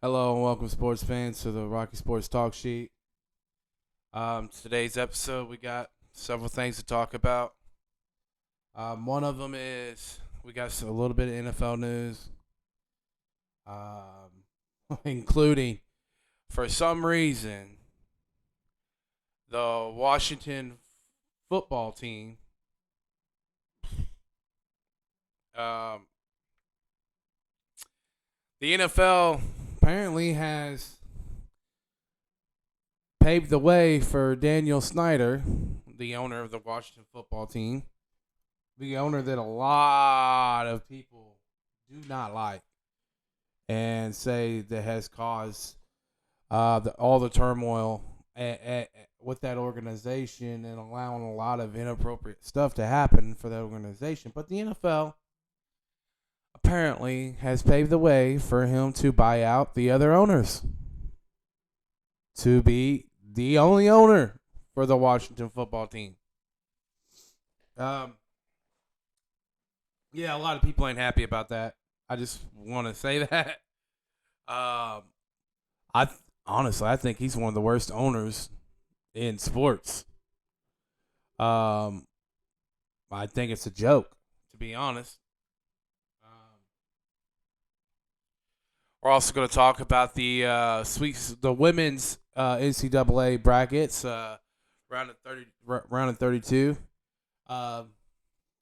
Hello and welcome, sports fans, to the Rocky Sports Talk Sheet. Today's episode, we got several things to talk about. One of them is we got a little bit of NFL news, including, for some reason, the Washington football team um, the NFL apparently has paved the way for Daniel Snyder, the owner of the Washington football team, the owner that a lot of people do not like and say that has caused all the turmoil with that organization and allowing a lot of inappropriate stuff to happen for that organization. But the NFL apparently has paved the way for him to buy out the other owners, to be the only owner for the Washington football team. Um, yeah, a lot of people ain't happy about that. I just want to say that. Um, honestly, I think he's one of the worst owners in sports. Um, I think it's a joke, to be honest. We're also going to talk about the women's NCAA brackets, round of 32. Um,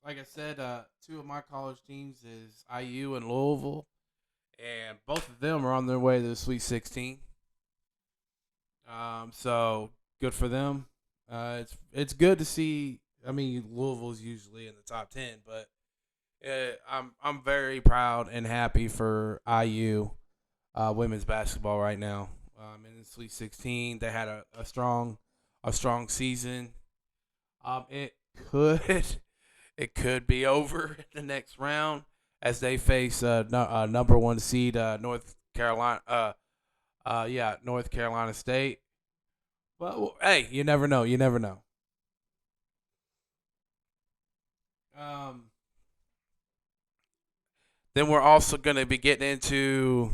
like I said, two of my college teams is IU and Louisville, and both of them are on their way to the Sweet 16. So good for them. It's good to see. I mean, Louisville's usually in the top 10, but I'm very proud and happy for IU women's basketball right now. In the Sweet 16, they had a strong season. It could it could be over in the next round as they face number one seed North Carolina. North Carolina State. Well, hey, you never know. You never know. Um, then we're also going to be getting into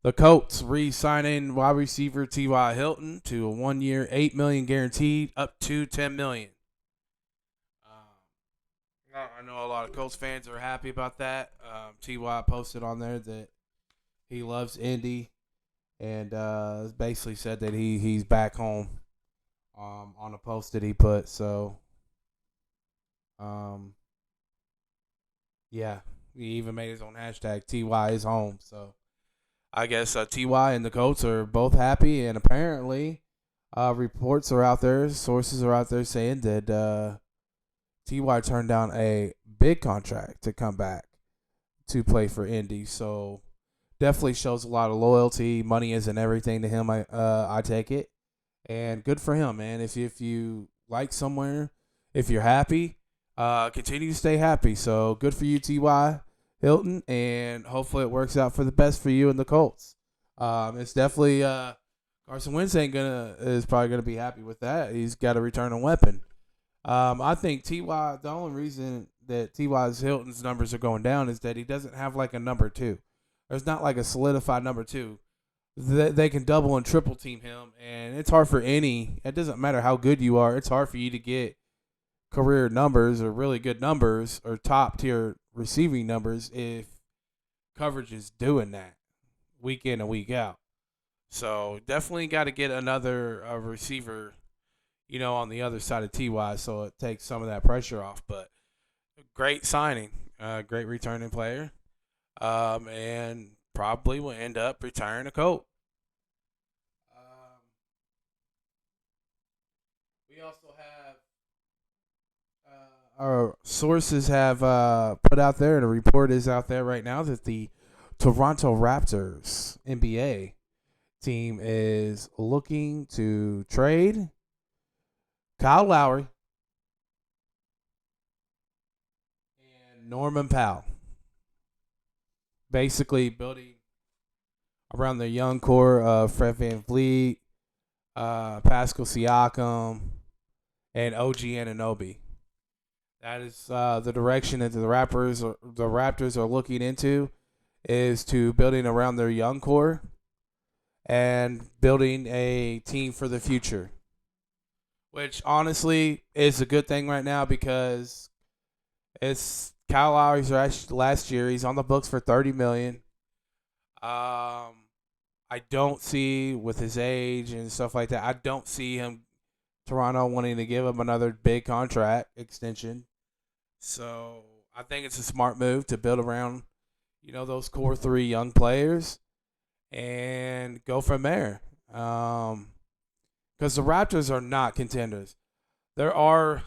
the Colts re-signing wide receiver T.Y. Hilton to a 1 year, $8 million guaranteed, up to $10 million. I know a lot of Colts fans are happy about that. Ty posted on there that he loves Indy and basically said that he's back home on a post that he put. So, um, yeah, he even made his own hashtag Ty is home. So I guess Ty and the Colts are both happy, and apparently reports are out there, sources are out there saying that Ty turned down a big contract to come back to play for Indy. So definitely shows a lot of loyalty. Money isn't everything to him. I take it, and good for him, man. If you like somewhere, if you're happy, continue to stay happy. So good for you, Ty Hilton, and hopefully it works out for the best for you and the Colts. It's definitely Carson Wentz is probably gonna be happy with that. He's got a returning weapon. I think Ty. The only reason that Ty's Hilton's numbers are going down is that he doesn't have like a number two. There's not like a solidified number two. They can double and triple team him, and it's hard for any. It doesn't matter how good you are. It's hard for you to get career numbers or really good numbers or top tier receiving numbers if coverage is doing that week in and week out. So definitely got to get another receiver, on the other side of Ty, so it takes some of that pressure off. But great signing, great returning player, and probably will end up retiring a Colt. Um, we also have our sources have put out there, and a report is out there right now that the Toronto Raptors NBA team is looking to trade Kyle Lowry and Norman Powell. Basically building around their young core of Fred VanVleet, Pascal Siakam, and OG Anunoby. That is the direction that the Raptors are looking into. is to building around their young core and building a team for the future, which honestly is a good thing right now because it's Kyle Lowry's last year. He's on the books for $30 million. I don't see with his age and stuff like that. I don't see him Toronto wanting to give him another big contract extension. So I think it's a smart move to build around, those core three young players and go from there. Because the Raptors are not contenders. There are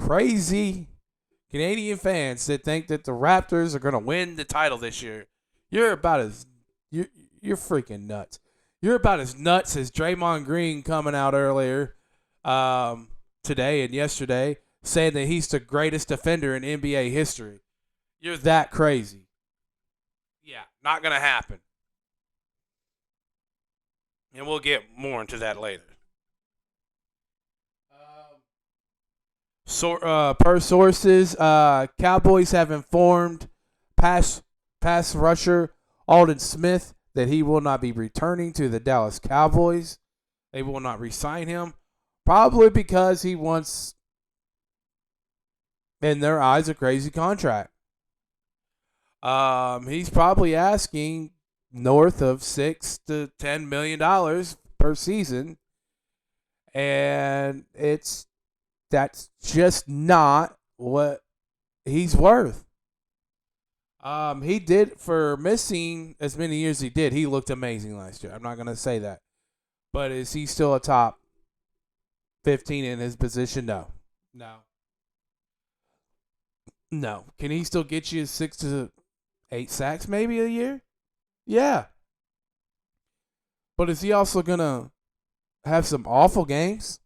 crazy Canadian fans that think that the Raptors are going to win the title this year. You're freaking nuts. You're about as nuts as Draymond Green coming out earlier today and yesterday saying that he's the greatest defender in NBA history. You're that crazy. Yeah, not going to happen. And we'll get more into that later. Per sources, Cowboys have informed pass rusher Alden Smith that he will not be returning to the Dallas Cowboys. They will not re-sign him, probably because he wants, in their eyes, a crazy contract. He's probably asking north of $6 to $10 million per season, and that's just not what he's worth. He did, for missing as many years as he did, he looked amazing last year. I'm not going to say that. But is he still a top 15 in his position? No. Can he still get you 6 to 8 sacks maybe a year? Yeah. But is he also going to have some awful games?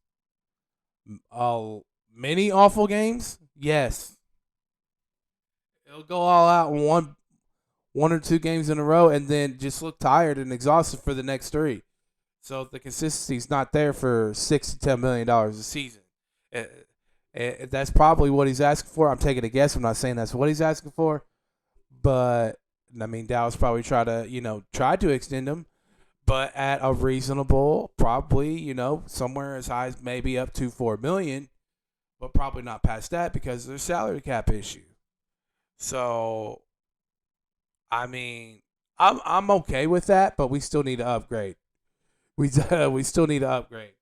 Many awful games? Yes. He'll go all out in one or two games in a row and then just look tired and exhausted for the next three. So the consistency's not there for $6 to $10 million a season. That's probably what he's asking for. I'm taking a guess. I'm not saying that's what he's asking for. But, I mean, Dallas probably tried to extend him. But at a reasonable, probably, somewhere as high as maybe up to $4 million. But probably not past that because there's salary cap issue. So, I mean, I'm okay with that, but we still need to upgrade. We still need to upgrade.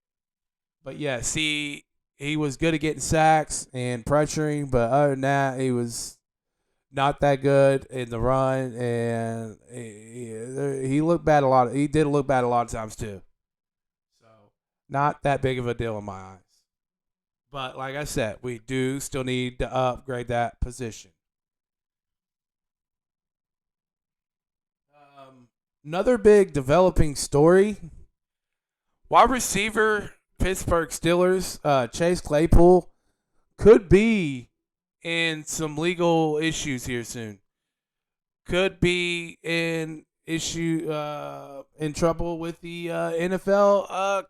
But yeah, see, he was good at getting sacks and pressuring, but other than that, he was not that good in the run, and he looked bad a lot. He did look bad a lot of times too. So, not that big of a deal in my eyes. But like I said, we do still need to upgrade that position. Another big developing story. Wide receiver, Pittsburgh Steelers, Chase Claypool could be in some legal issues here soon. Could be in trouble with the NFL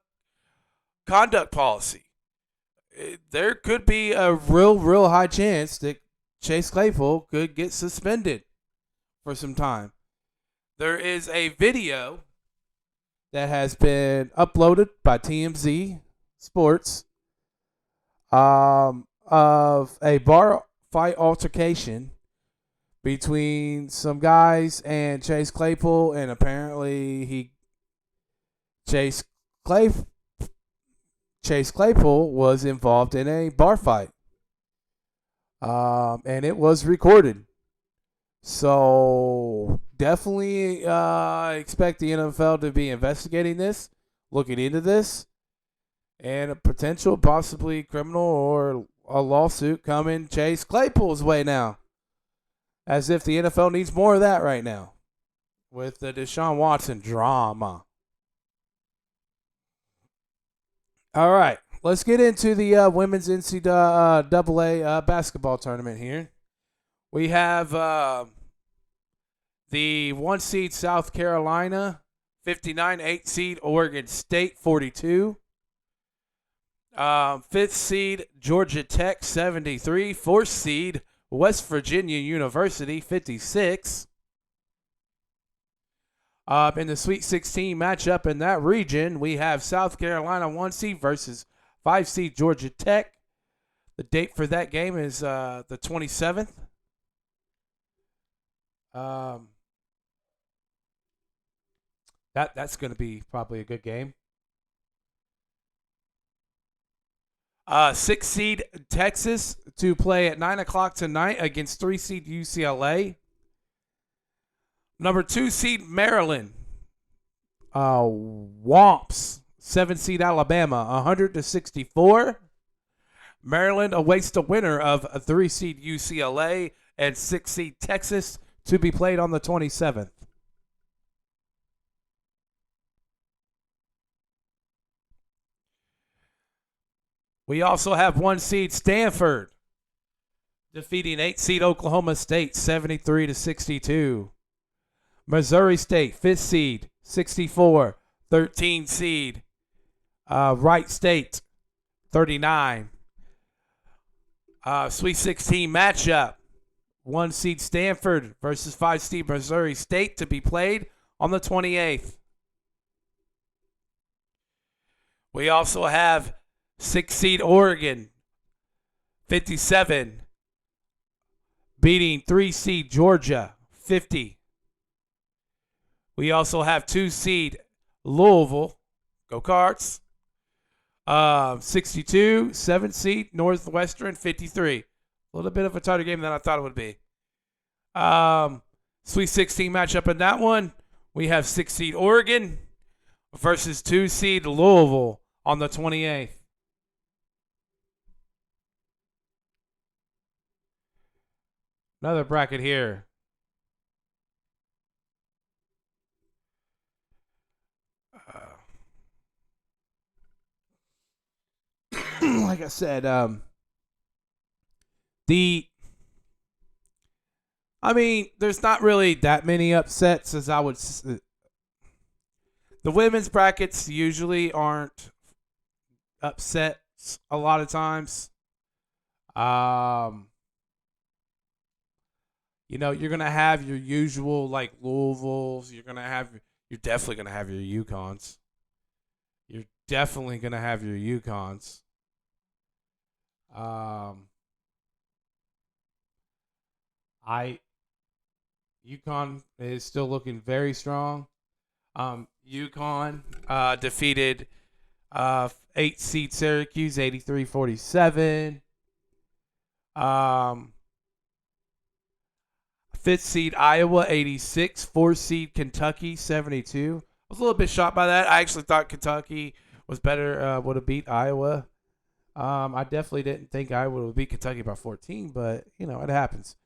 conduct policy. There could be a real high chance that Chase Claypool could get suspended for some time. There is a video that has been uploaded by TMZ Sports of a bar fight altercation between some guys and Chase Claypool, and apparently Chase Claypool was involved in a bar fight, and it was recorded. So definitely expect the NFL to be investigating this, looking into this, and a potential possibly criminal or a lawsuit coming Chase Claypool's way now. As if the NFL needs more of that right now with the Deshaun Watson drama. All right, let's get into the women's NCAA basketball tournament here. We have the 1 seed South Carolina, 59, 8 seed Oregon State, 42. 5th seed Georgia Tech, 73. 4th seed West Virginia University, 56. In the Sweet 16 matchup in that region, we have South Carolina 1 seed versus 5 seed Georgia Tech. The date for that game is the 27th. That's going to be probably a good game. 6 seed Texas to play at 9 o'clock tonight against 3 seed UCLA. Number 2 seed Maryland. Womps. 7 seed Alabama, 100-64. Maryland awaits the winner of 3 seed UCLA and 6 seed Texas to be played on the 27th. We also have 1 seed Stanford defeating 8 seed Oklahoma State 73-62. Missouri State, 5th seed, 64. 13 seed Wright State, 39. Sweet 16 matchup. 1 seed Stanford versus 5 seed Missouri State to be played on the 28th. We also have 6 seed Oregon, 57, beating 3 seed Georgia, 50. We also have 2 seed Louisville, go Cards, 62, 7 seed Northwestern, 53. A little bit of a tighter game than I thought it would be. Sweet 16 matchup in that one. We have 6 seed Oregon versus 2 seed Louisville on the 28th. Another bracket here. Like I said, there's not really that many upsets as I would. The women's brackets usually aren't upsets a lot of times. You're gonna have your usual like Louisville's. You're definitely gonna have your UConns. You're definitely gonna have your UConns. UConn is still looking very strong. UConn defeated 8 seed Syracuse 83-47. 5th seed Iowa 86, 4th seed Kentucky 72. I was a little bit shocked by that. I actually thought Kentucky was better, would have beat Iowa. I definitely didn't think Iowa would beat Kentucky by 14, but it happens.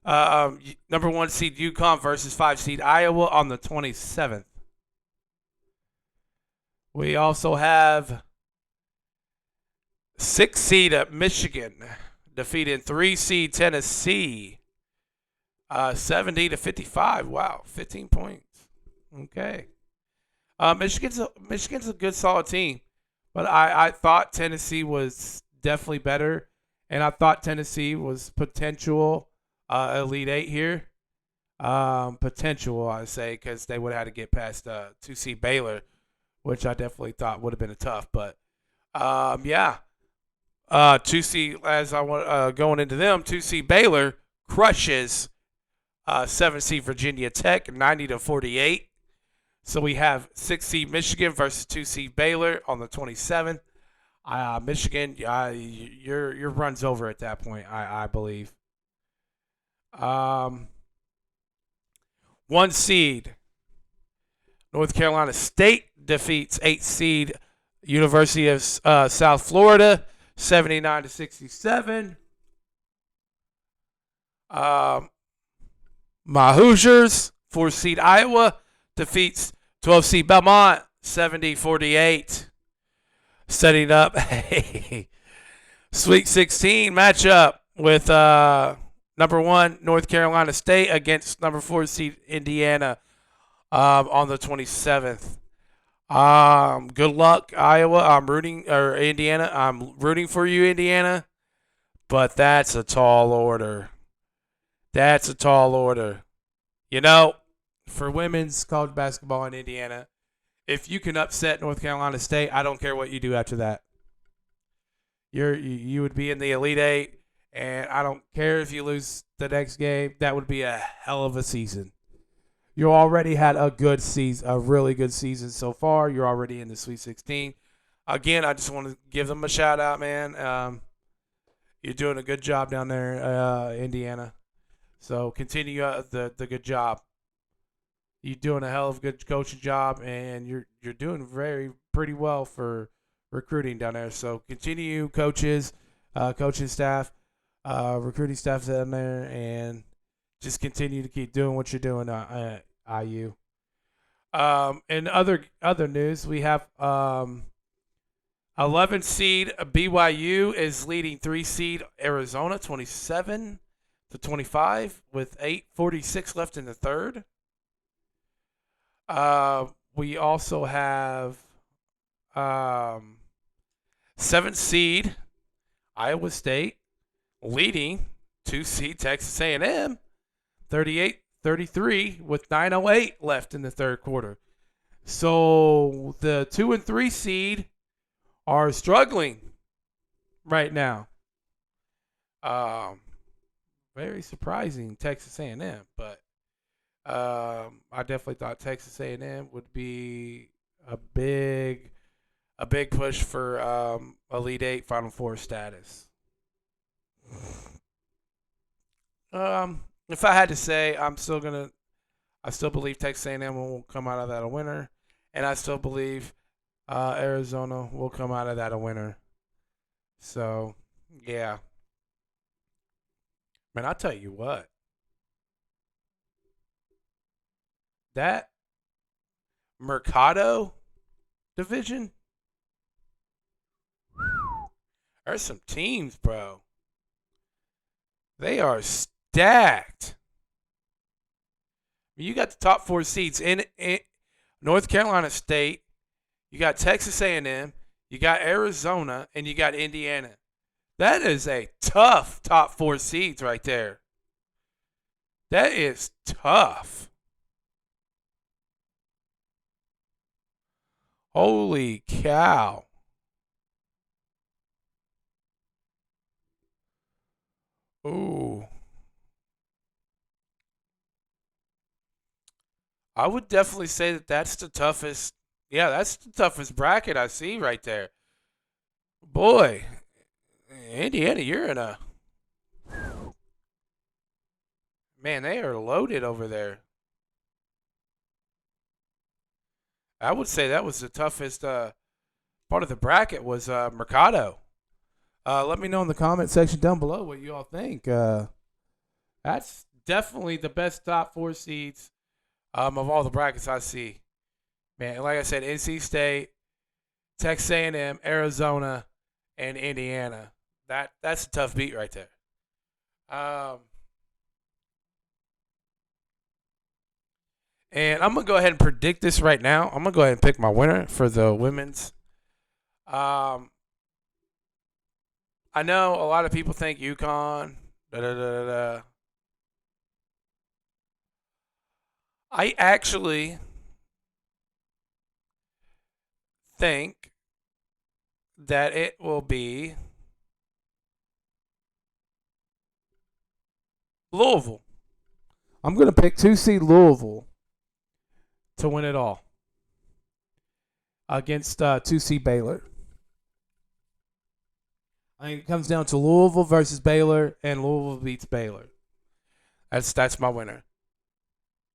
Number 1 seed UConn versus 5 seed Iowa on the 27th. We also have 6 seed Michigan defeating 3 seed Tennessee 70-55. Wow, 15 points. Okay. Michigan's a good solid team, but I thought Tennessee was definitely better, and I thought Tennessee was potential Elite 8 here. Potential, I say, because they would have had to get past 2 seed Baylor, which I definitely thought would have been a tough. But 2 seed as I want going into them. 2 seed Baylor crushes 7 seed Virginia Tech 90-48. So we have 6 seed Michigan versus 2 seed Baylor on the 27th. Michigan, your run's over at that point, I believe. 1 seed North Carolina State defeats 8 seed University of South Florida 79-67. My Hoosiers, 4 seed Iowa defeats 12 seed Belmont 70-48. Setting up a Sweet 16 matchup with number 1 North Carolina State against number 4 seed Indiana on the 27th. Good luck, Iowa. Indiana. I'm rooting for you, Indiana. But that's a tall order. That's a tall order. for women's college basketball in Indiana, if you can upset North Carolina State, I don't care what you do after that. You would be in the Elite Eight, and I don't care if you lose the next game. That would be a hell of a season. You already had a good season, a really good season so far. You're already in the Sweet 16. Again, I just want to give them a shout out, man. You're doing a good job down there, Indiana. So continue the good job. You're doing a hell of a good coaching job, and you're doing very pretty well for recruiting down there. So continue, coaches, coaching staff, recruiting staff down there, and just continue to keep doing what you're doing at IU. In other news, we have 11 seed BYU is leading 3 seed Arizona 27-25 with 8:46 left in the third. We also have 7 seed Iowa State leading 2 seed Texas A&M 38-33 with 9:08 left in the third quarter. So the 2 and 3 seed are struggling right now. Very surprising, Texas A&M, but I definitely thought Texas A&M would be a big push for Elite Eight, Final Four status. If I had to say, I still believe Texas A&M will come out of that a winner, and I still believe Arizona will come out of that a winner. So, yeah. Man, I'll tell you what. That Mercado division, there's some teams, bro. They are stacked. You got the top 4 seeds in North Carolina State. You got Texas A&M. You got Arizona, and you got Indiana. That is a tough top 4 seeds right there. That is tough. Holy cow. Ooh. I would definitely say that that's the toughest. Yeah, that's the toughest bracket I see right there. Boy, Indiana, you're in a. Man, they are loaded over there. I would say that was the toughest part of the bracket was Mercado. Let me know in the comment section down below what you all think. That's definitely the best top 4 seeds of all the brackets I see. Man, like I said, NC State, Texas A&M, Arizona, and Indiana. That's a tough beat right there. And I'm gonna go ahead and predict this right now. I'm gonna go ahead and pick my winner for the women's. Um, I know a lot of people think UConn. Da, da, da, da, da. I actually think that it will be Louisville. I'm going to pick 2 seed Louisville to win it all against 2 seed Baylor. I think it comes down to Louisville versus Baylor, and Louisville beats Baylor. That's my winner.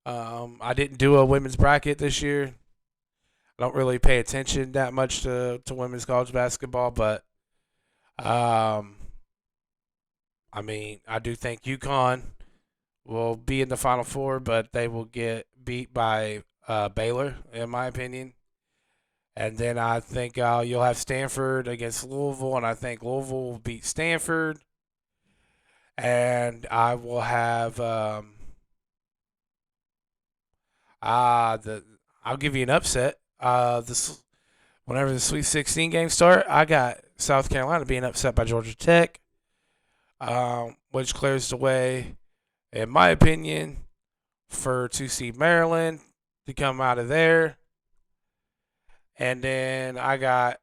I didn't do a women's bracket this year. I don't really pay attention that much to women's college basketball, but I mean, I do think UConn will be in the Final Four, but they will get beat by Baylor, in my opinion. And then I think you'll have Stanford against Louisville, and I think Louisville will beat Stanford. And I will have I'll give you an upset. Whenever the Sweet 16 games start, I got South Carolina being upset by Georgia Tech, which clears the way, in my opinion, for 2 seed Maryland to come out of there. And then I got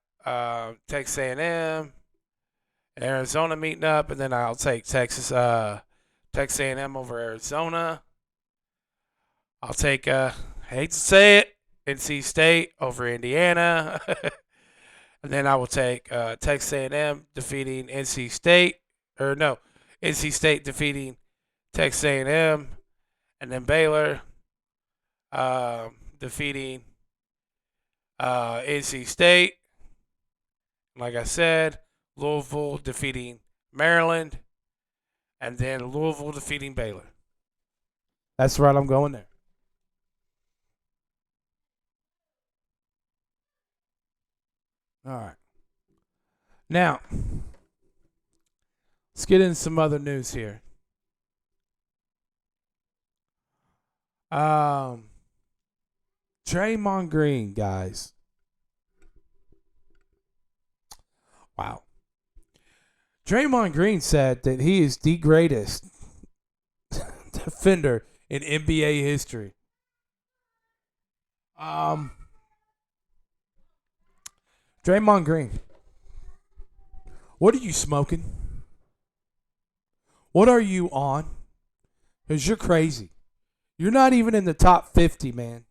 Texas A&M, Arizona meeting up, and then I'll take Texas A&M over Arizona. I'll take hate to say it, NC State over Indiana. And then I will take Texas A&M defeating NC State, or no, NC State defeating Texas A&M, and then Baylor defeating NC State. Like I said, Louisville defeating Maryland, and then Louisville defeating Baylor. That's right, I'm going there. All right. Now, let's get into some other news here. Draymond Green, guys. Wow. Draymond Green said that he is the greatest defender in NBA history. Draymond Green, what are you smoking? What are you on? Because you're crazy. You're not even in the top 50, man.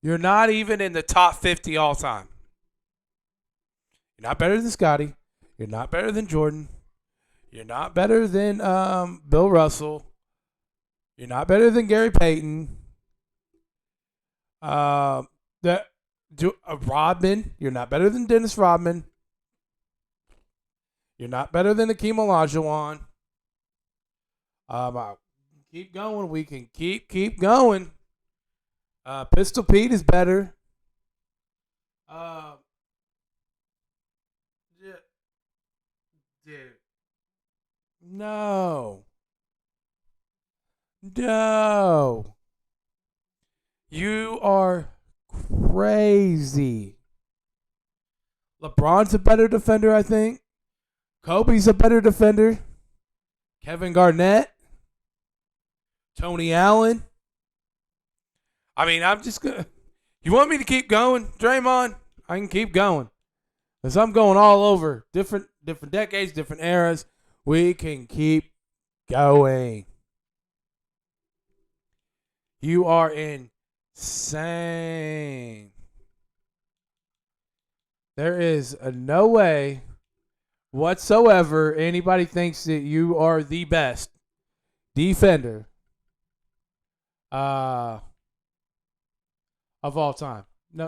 You're not even in the top 50 all time. You're not better than Scotty. You're not better than Jordan. You're not better than Bill Russell. You're not better than Gary Payton. Rodman. You're not better than Dennis Rodman. You're not better than Akeem Olajuwon. Keep going. We can keep going. Pistol Pete is better. Dude. No. You are crazy. LeBron's a better defender, I think. Kobe's a better defender. Kevin Garnett. Tony Allen. I mean, I'm just going to... You want me to keep going, Draymond? I can keep going. Because I'm going all over. Different decades, different eras. We can keep going. You are insane. There is no way whatsoever anybody thinks that you are the best defender of all time. No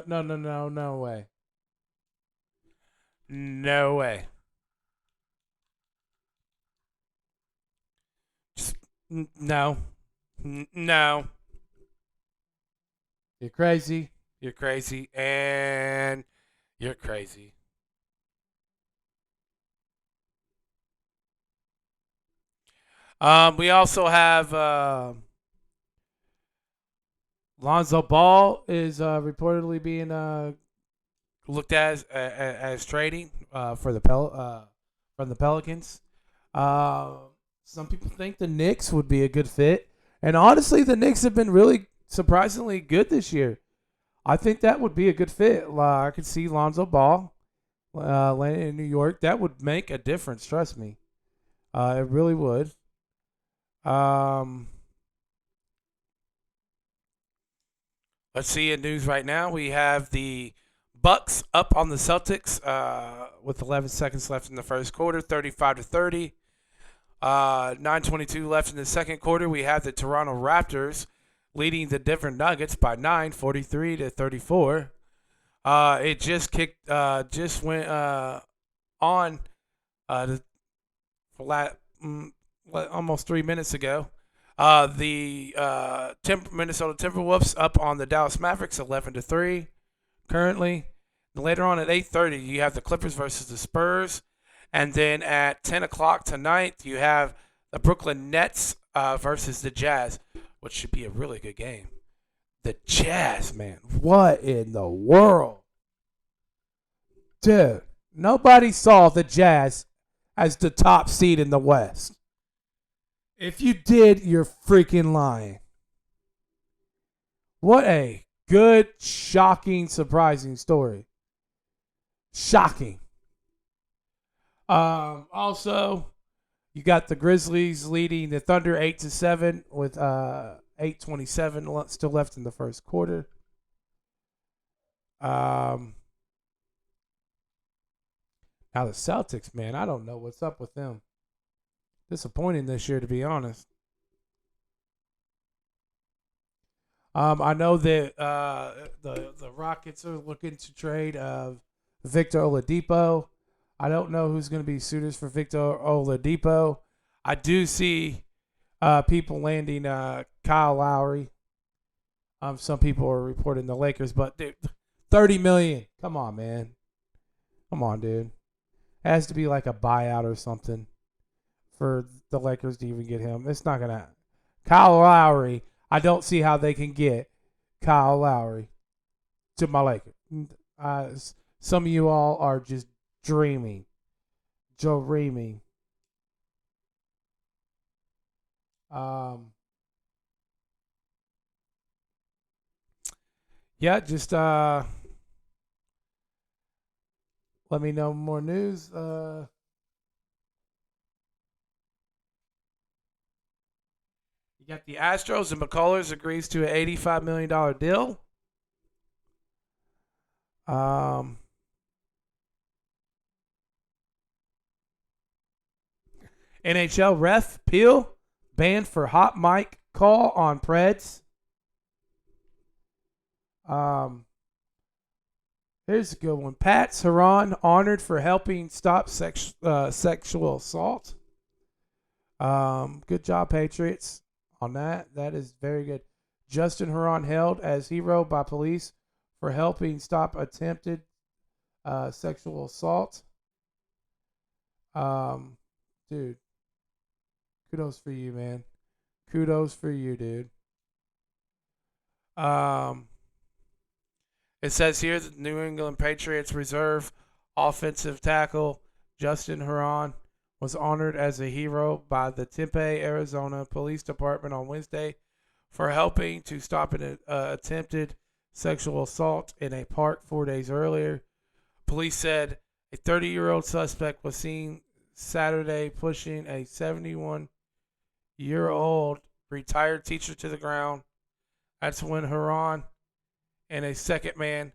way. No way. Just, no. No. You're crazy. You're crazy. And you're crazy. We also have Lonzo Ball is reportedly being looked at as trading for the from the Pelicans. Some people think the Knicks would be a good fit, and honestly, the Knicks have been really surprisingly good this year. I think that would be a good fit. I could see Lonzo Ball landing in New York. That would make a difference. Trust me, it really would. Let's see in news right now. We have the Bucks up on the Celtics with 11 seconds left in the first quarter, 35-30. 9:22 left in the second quarter. We have the Toronto Raptors leading the Denver Nuggets by 9, 43-34. It just went on almost 3 minutes ago. The Minnesota Timberwolves up on the Dallas Mavericks 11-3 currently. Later on at 8:30, you have the Clippers versus the Spurs. And then at 10 o'clock tonight, you have the Brooklyn Nets versus the Jazz, which should be a really good game. The Jazz, man. What in the world? Dude, nobody saw the Jazz as the top seed in the West. If you did, you're freaking lying. What a good, shocking, surprising story. Shocking. Also, you got the Grizzlies leading the Thunder 8-7 with 8:27 still left in the first quarter. Now the Celtics, man, I don't know what's up with them. Disappointing this year, to be honest. I know that the Rockets are looking to trade Victor Oladipo. I don't know who's going to be suitors for Victor Oladipo. I do see people landing Kyle Lowry. Some people are reporting the Lakers, but dude, $30 million. Come on, man. Come on, dude. It has to be like a buyout or something for the Lakers to even get him. It's not gonna. Kyle Lowry. I don't see how they can get Kyle Lowry to my Lakers. Some of you all are just dreaming. Yeah, just let me know more news. You got the Astros and McCullers agrees to an $85 million deal. NHL ref Peel banned for hot mic call on Preds. Here's a good one. Pat Saran honored for helping stop sexual assault. Good job, Patriots, on that. That is very good. Justin Huron held as hero by police for helping stop attempted sexual assault. Dude, kudos for you, man. Kudos for you, dude. It says here that New England Patriots reserve offensive tackle Justin Huron was honored as a hero by the Tempe, Arizona Police Department on Wednesday for helping to stop an attempted sexual assault in a park 4 days earlier. Police said a 30-year-old suspect was seen Saturday pushing a 71-year-old retired teacher to the ground. That's when Huron and a second man,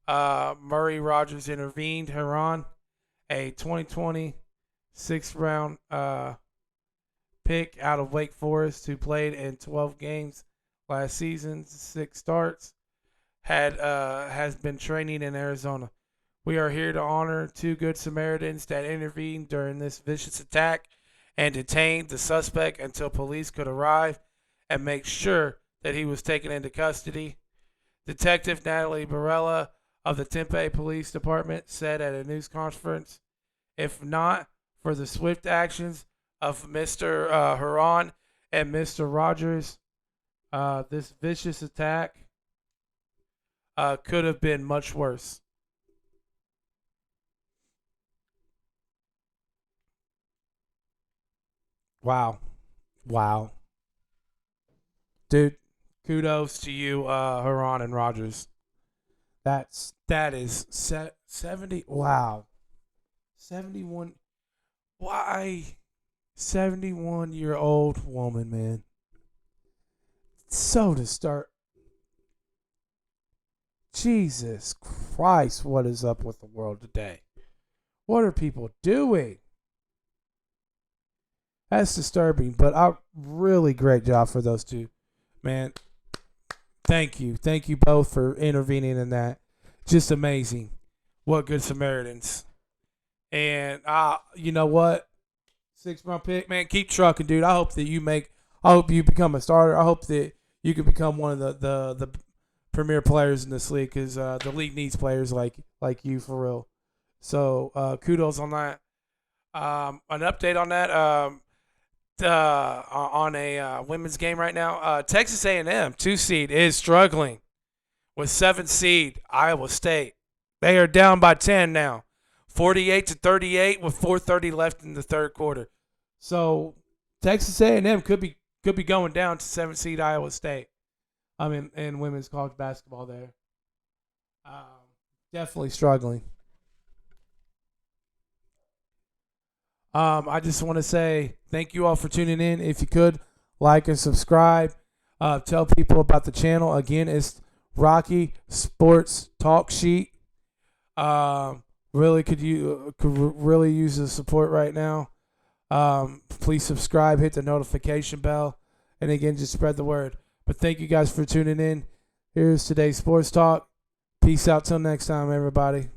Murray Rogers, intervened. Huron, a 2020 sixth-round pick out of Wake Forest who played in 12 games last season, 6 starts, has been training in Arizona. We are here to honor 2 good Samaritans that intervened during this vicious attack and detained the suspect until police could arrive and make sure that he was taken into custody. Detective Natalie Barella of the Tempe Police Department said at a news conference, if not for the swift actions of Mr. Huron and Mr. Rogers, this vicious attack could have been much worse. Wow. Dude, kudos to you, Huron and Rogers. That is 70. Wow. 71. Why? 71-year-old woman, man. So to start. Jesus Christ, what is up with the world today? What are people doing? That's disturbing, but a really great job for those two. Man, thank you. Thank you both for intervening in that. Just amazing. What good Samaritans. And you know what? 6th-round pick, man, keep trucking, dude. I hope you become a starter. I hope that you can become one of the premier players in this league because the league needs players like you for real. So kudos on that. An update on that. On a women's game right now. Texas A&M 2 seed is struggling with 7 seed Iowa State. They are down by 10 now, 48-38 with 4:30 left in the third quarter. So Texas A&M could be going down to 7 seed Iowa State. I mean, in women's college basketball there. Definitely struggling. I just want to say thank you all for tuning in. If you could like and subscribe, tell people about the channel. Again, it's Rocky Sports Talk Sheet. Really could really use the support right now. Please subscribe, hit the notification bell, and again, just spread the word. But thank you guys for tuning in. Here's today's sports talk. Peace out till next time, everybody.